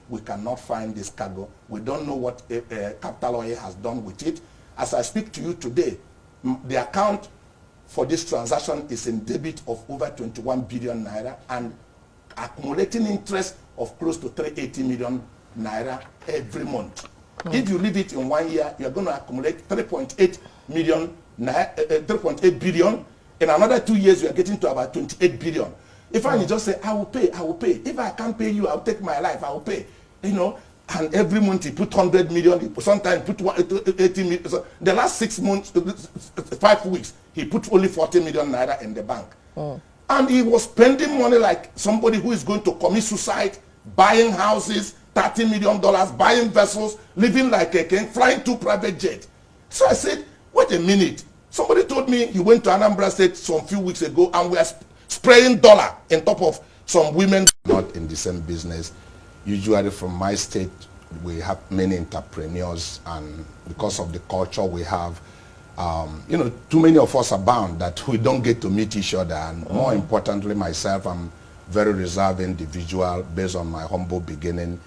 we cannot find this cargo. We don't know what Capital Oil has done with it. As I speak to you today, the account for this transaction is in debit of over 21 billion naira and accumulating interest of close to 380 million naira every month. If you leave it in 1 year, you're going to accumulate 3.8 billion. In another 2 years, you are getting to about 28 billion. If I just say, I will pay, I will pay. If I can't pay you, I'll take my life, I will pay. You know, and every month he put 100 million, sometimes put 80 million. So the last 6 months, 5 weeks, he put only 40 million naira in the bank. And he was spending money like somebody who is going to commit suicide, buying houses, $30 million, buying vessels, living like a king, flying 2 private jets. So I said, wait a minute. Somebody told me he went to Anambra State some few weeks ago and we are spraying dollar on top of some women. Not in the same business. Usually from my state, we have many entrepreneurs, and because of the culture we have, you know, too many of us are bound that we don't get to meet each other. And more importantly, myself, I'm very reserved individual based on my humble beginning.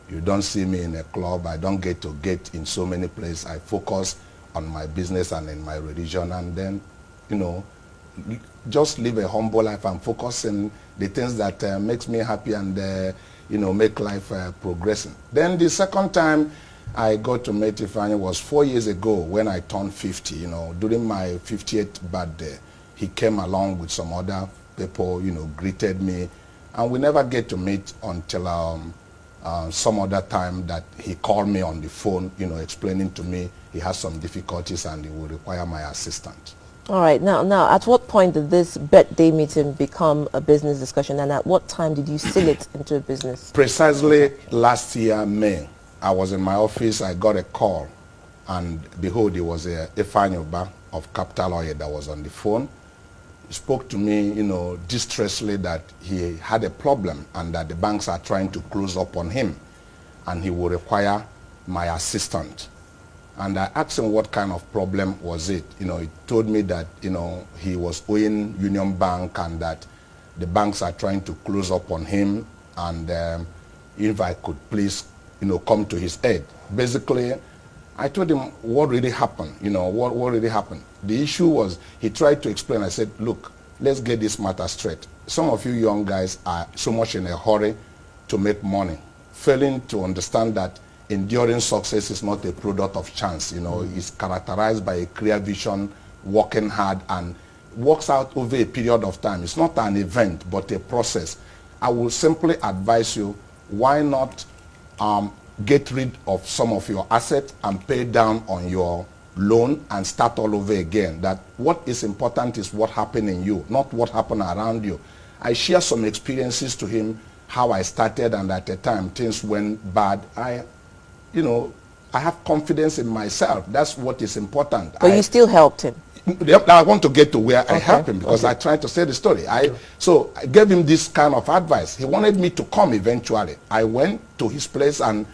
You don't see me in a club. I don't get to get in so many places. I focus on my business and in my religion, and then, you know, just live a humble life and focus on the things that makes me happy and, you know, make life progressing. Then the second time I got to meet Ifeanyi was 4 years ago when I turned 50, you know, during my 50th birthday. He came along with some other people, you know, greeted me, and we never get to meet until some other time that he called me on the phone, you know, explaining to me he has some difficulties and he will require my assistance. All right. Now, at what point did this birthday meeting become a business discussion, and at what time did you seal it into a business? Precisely last year, May, I was in my office, I got a call, and behold, it was Ifeanyi Uba of Capital Oil that was on the phone. He spoke to me, you know, distressfully that he had a problem and that the banks are trying to close up on him and he will require my assistance. And I asked him what kind of problem was it. You know, he told me that, you know, he was owing Union Bank and that the banks are trying to close up on him, and if I could please, you know, come to his aid. Basically, I told him what really happened, you know, what really happened. The issue was, he tried to explain. I said, look, let's get this matter straight. Some of you young guys are so much in a hurry to make money, failing to understand that enduring success is not a product of chance. You know, it's characterized by a clear vision, working hard, and works out over a period of time. It's not an event, but a process. I will simply advise you, why not get rid of some of your assets and pay down on your loan and start all over again. That what is important is what happened in you, not what happened around you. I share some experiences to him, how I started, and at the time things went bad. You know, I have confidence in myself. That's what is important. But you still helped him. Now I want to get to where I helped him, because I tried to say the story. So I gave him this kind of advice. He wanted me to come eventually. I went to his place and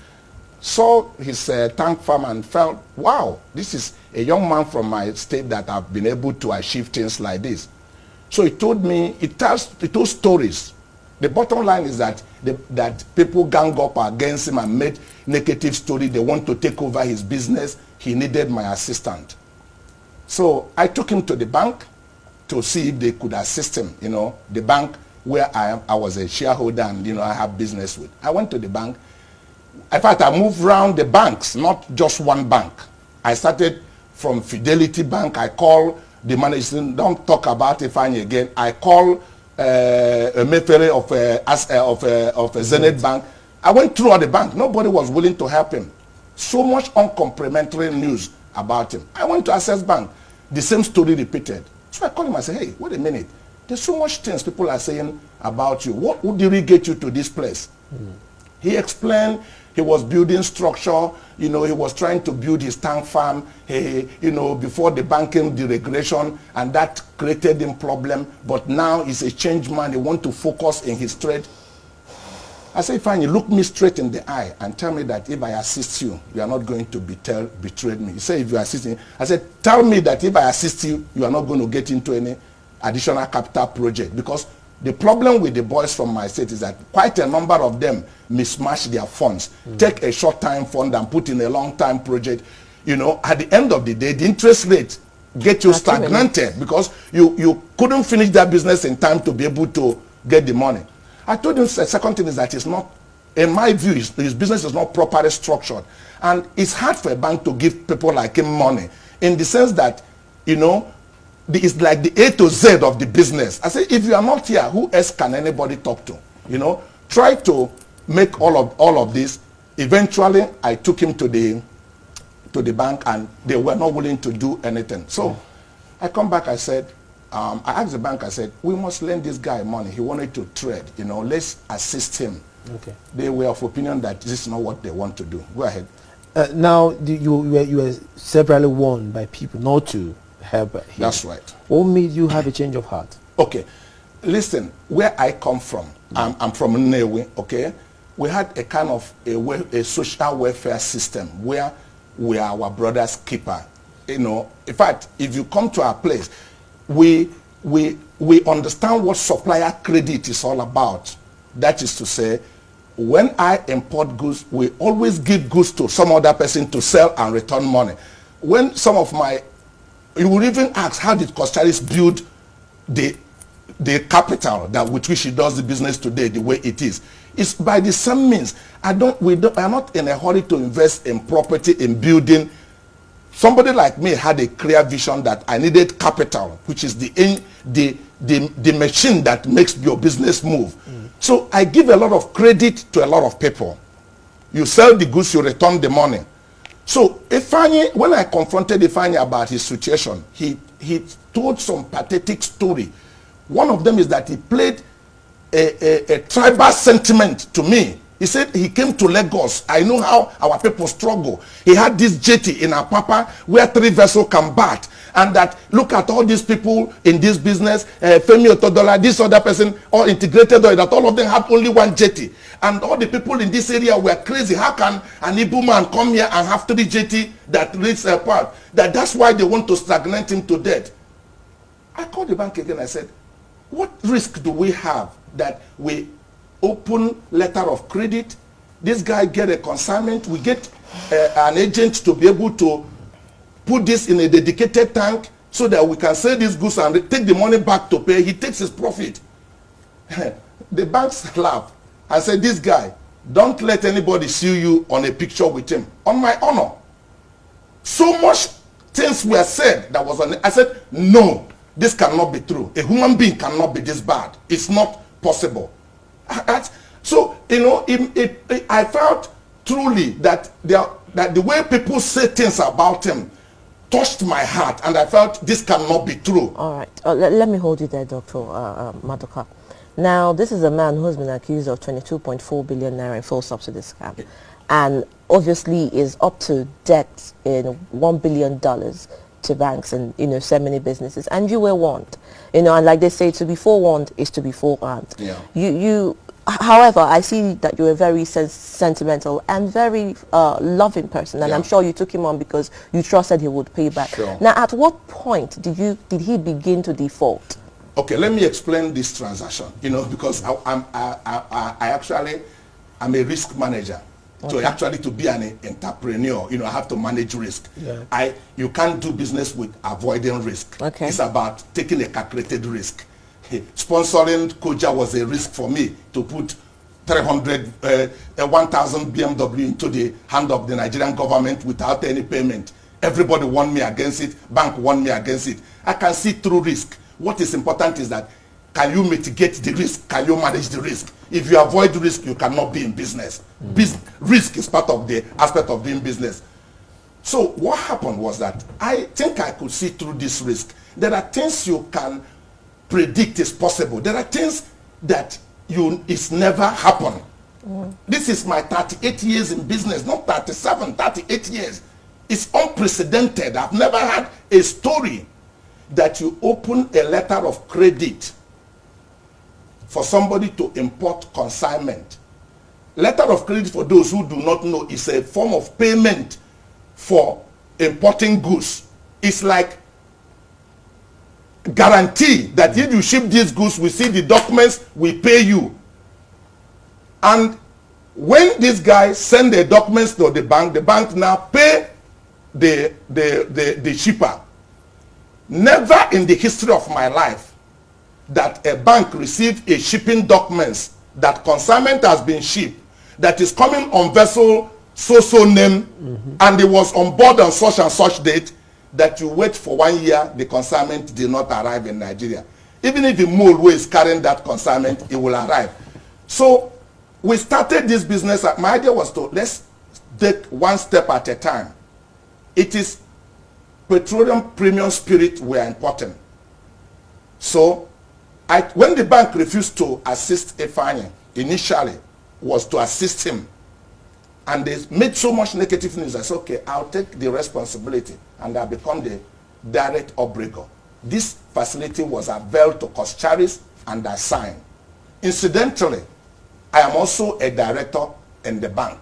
saw his tank farm and felt, wow, this is a young man from my state that have been able to achieve things like this. So he told me, he told stories. The bottom line is that that people gang up against him and made negative story. They want to take over his business. He needed my assistant. So I took him to the bank to see if they could assist him. You know, the bank where I was a shareholder and, you know, I have business with. I went to the bank. In fact, I moved around the banks, not just one bank. I started from Fidelity Bank. I called the manager. Don't talk about Ifeanyi again. I called a Mefere of Zenith Bank. I went through all the bank. Nobody was willing to help him. So much uncomplimentary news about him. I went to Access Bank. The same story repeated. So I called him. I said, hey, wait a minute. There's so much things people are saying about you. What would really get you to this place? He explained he was building structure. You know, he was trying to build his tank farm, you know, before the banking deregulation, and that created him problem. But now he's a changed man. He wants to focus in his trade. I said, Ifeanyi, look me straight in the eye and tell me that if I assist you, you are not going to betray me. He said, if you assist me, I said, tell me that if I assist you, you are not going to get into any additional capital project, because The problem with the boys from my state is that quite a number of them mismatch their funds, take a short-time fund and put in a long-time project. You know, at the end of the day, the interest rate get you stagnated because you couldn't finish that business in time to be able to get the money. I told him the second thing is that it's not, in my view, his business is not properly structured. And it's hard for a bank to give people like him money in the sense that, you know, it's like the A to Z of the business. I say, if you are not here, who else can anybody talk to? You know, try to make all of this. Eventually, I took him to the bank, and they were not willing to do anything. So I come back, I said, I asked the bank, I said, we must lend this guy money. He wanted to trade, you know, let's assist him. Okay. They were of opinion that this is not what they want to do. Go ahead. Now, you were severally warned by people not to help him. That's right. What made you have a change of heart? Okay. Listen, where I come from, I'm from Nnewi, okay? We had a kind of a social welfare system where we are our brother's keeper. You know, in fact, if you come to our place, we understand what supplier credit is all about. That is to say, when I import goods, we always give goods to some other person to sell and return money. When some of my, you will even ask, how did coscharis build the capital that with which he does the business today the way it is? It's by the same means. I'm not in a hurry to invest in property, in building. Somebody like me had a clear vision that I needed capital, which is the machine that makes your business move. So I give a lot of credit to a lot of people. You sell the goods, you return the money. So Ifeanyi, when I confronted Ifeanyi about his situation, he told some pathetic story. One of them is that he played a tribal sentiment to me. He said he came to Lagos. I know how our people struggle. He had this jetty in Apapa where 3 vessels can bat. And that, look at all these people in this business, Femi Otodola, this other person, all integrated, that all of them have only one jetty. And all the people in this area were crazy. How can an Igbo man come here and have 3 jetty that reach apart? That's why they want to stagnate him to death. I called the bank again. I said, what risk do we have that we open letter of credit, this guy get a consignment, we get an agent to be able to put this in a dedicated tank so that we can sell these goods and take the money back to pay. He takes his profit. The banks laugh and say, this guy, don't let anybody see you on a picture with him. On my honor. So much things were said that was on it. I said, no, this cannot be true. A human being cannot be this bad. It's not possible. So, you know, I felt truly that the way people say things about him touched my heart, and I felt this cannot be true. All right. Let me hold you there, Dr. Maduka. Now, this is a man who has been accused of 22.4 billion naira in full subsidy scam, and obviously is up to debt in $1 billion to banks and, you know, so many businesses. And you were warned, you know, and like they say, to be forewarned is to be forearmed. Yeah. However, I see that you're a very sentimental and very loving person, and I'm sure you took him on because you trusted he would pay back. Sure. Now, at what point did he begin to default? Okay, let me explain this transaction. You know, because I'm a risk manager. Okay. So actually, to be an entrepreneur, you know, I have to manage risk. Yeah. You can't do business with avoiding risk. Okay. It's about taking a calculated risk. Sponsoring Koja was a risk for me to put 1,000 BMW into the hand of the Nigerian government without any payment. Everybody warned me against it. Bank warned me against it. I can see through risk. What is important is that, can you mitigate the risk? Can you manage the risk? If you avoid risk, you cannot be in business. Risk is part of the aspect of doing business. So what happened was that I think I could see through this risk. There are things you can predict is possible. There are things that it's never happened. This is my 38 years in business, not 37, 38 years. It's unprecedented. I've never had a story that you open a letter of credit for somebody to import consignment. Letter of credit, for those who do not know, is a form of payment for importing goods. It's like guarantee that if you ship these goods, we see the documents, we pay you. And when this guy send the documents to the bank now pay the shipper. Never in the history of my life that a bank received a shipping documents that consignment has been shipped, that is coming on vessel so name, and it was on board on such and such date, that you wait for 1 year, the consignment did not arrive in Nigeria. Even if the mole who is carrying that consignment, it will arrive. So we started this business. My idea was to let's take one step at a time. It is petroleum premium spirit were important. So when the bank refused to assist Ifeanyi, initially was to assist him. And they made so much negative news. I said, okay, I'll take the responsibility and I'll become the direct obligor. This facility was availed to coscharis and I signed. Incidentally, I am also a director in the bank.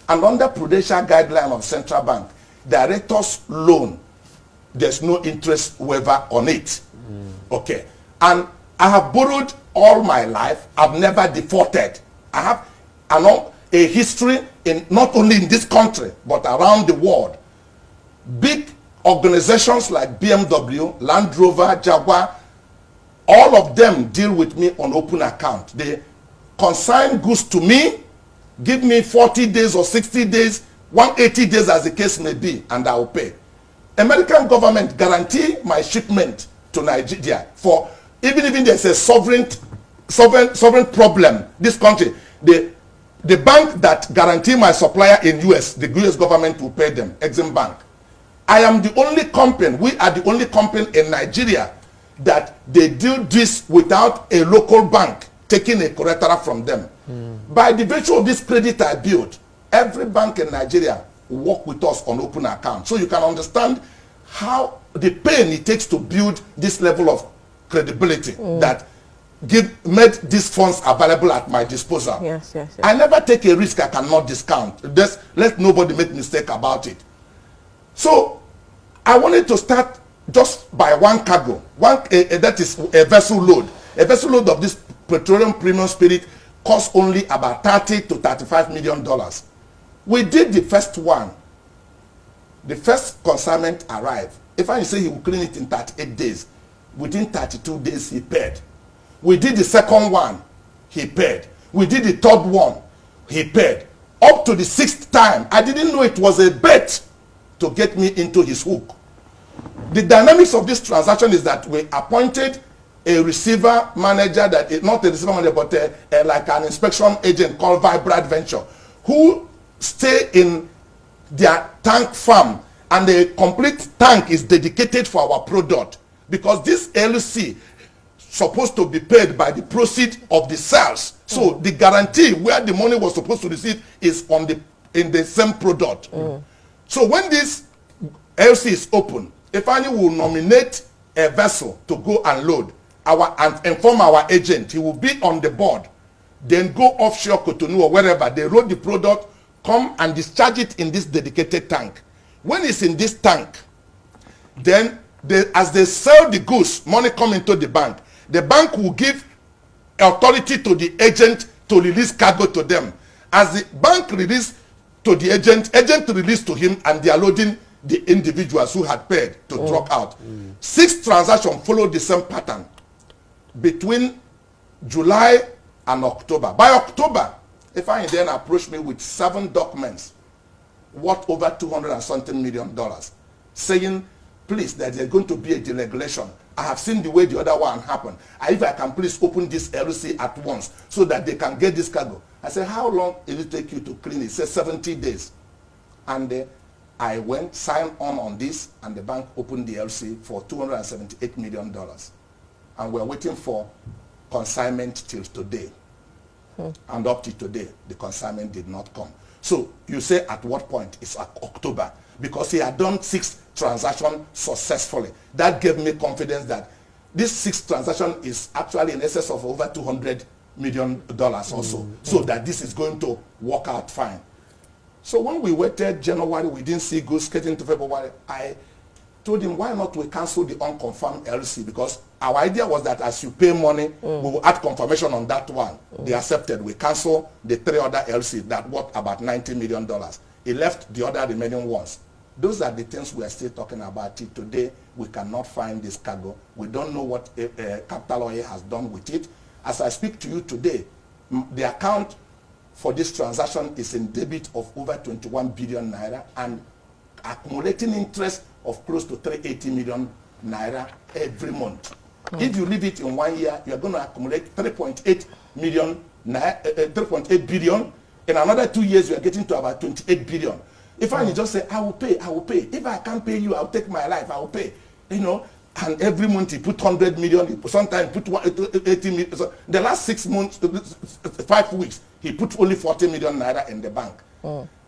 And under prudential guideline of central bank, director's loan, there's no interest waiver on it. Okay. And I have borrowed all my life. I've never defaulted. I have a history in not only in this country but around the world. Big organizations like BMW, Land Rover, Jaguar, all of them deal with me on open account. They consign goods to me, give me 40 days or 60 days, 180 days as the case may be, and I will pay. American government guarantee my shipment to Nigeria for even if there's a sovereign problem. This country, the bank that guarantee my supplier in US, the US government will pay them, Exim Bank. I am the only company, we are the only company in Nigeria that they do this without a local bank taking a collateral from them. By the virtue of this credit I built, every bank in Nigeria will work with us on open account. So you can understand how the pain it takes to build this level of credibility that made these funds available at my disposal. Yes. I never take a risk I cannot discount. Let nobody make mistake about it. So I wanted to start just by one cargo, that is a vessel load. A vessel load of this petroleum premium spirit costs only about $30 to $35 million. We did the first one. The first consignment arrived. If I say he will clean it in 38 days, within 32 days he paid. We did the second one, he paid. We did the third one, he paid. Up to the sixth time, I didn't know it was a bet to get me into his hook. The dynamics of this transaction is that we appointed a receiver manager, that is not a receiver manager, but like an inspection agent called Vibrant Venture, who stay in their tank farm, and the complete tank is dedicated for our product, because this LC supposed to be paid by the proceeds of the sales. So the guarantee where the money was supposed to receive is in the same product. So when this LC is open, Ifeanyi will nominate a vessel to go and load and inform our agent. He will be on the board, then go offshore Cotonou or wherever. They load the product, come and discharge it in this dedicated tank. When it's in this tank, then as they sell the goods, money come into the bank. The bank will give authority to the agent to release cargo to them. As the bank release to the agent release to him, and they are loading the individuals who had paid to truck out. 6 transactions followed the same pattern between July and October. By October, Ifeanyi then approached me with 7 documents worth over $200 and something million, saying, please, that there's going to be a deregulation. I have seen the way the other one happened. If I can please open this LC at once so that they can get this cargo. I said, how long will it take you to clean it? He said 70 days. And I went, signed on this, and the bank opened the LC for $278 million. And we're waiting for consignment till today. And up to today, the consignment did not come. So you say at what point? It's October. Because he had done 6 transactions successfully. That gave me confidence that this 6th transaction is actually in excess of over $200 million also. So that this is going to work out fine. So when we waited January, we didn't see goods. Getting to February, I told him, why not we cancel the unconfirmed LC? Because our idea was that as you pay money, we will add confirmation on that one. They accepted. We cancel the 3 other LC that worth about $90 million. He left the other remaining ones. Those are the things we are still talking about. Today, we cannot find this cargo. We don't know what Capital Oil has done with it. As I speak to you today, the account for this transaction is in debit of over 21 billion naira and accumulating interest of close to 380 million naira every month. If you leave it in 1 year, you are going to accumulate 3.8 billion. In another 2 years, you are getting to about 28 billion. If I just say, I will pay, I will pay. If I can't pay you, I'll take my life, I will pay. You know, and every month he put 100 million, sometimes put 80 million. So the last 6 months, 5 weeks, he put only 40 million naira in the bank.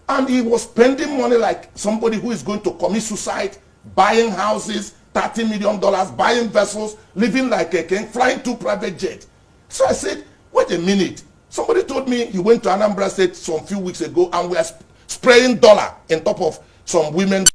And he was spending money like somebody who is going to commit suicide, buying houses, $30 million, buying vessels, living like a king, flying 2 private jets. So I said, wait a minute. Somebody told me he went to Anambra State some few weeks ago and we are spraying dollar on top of some women.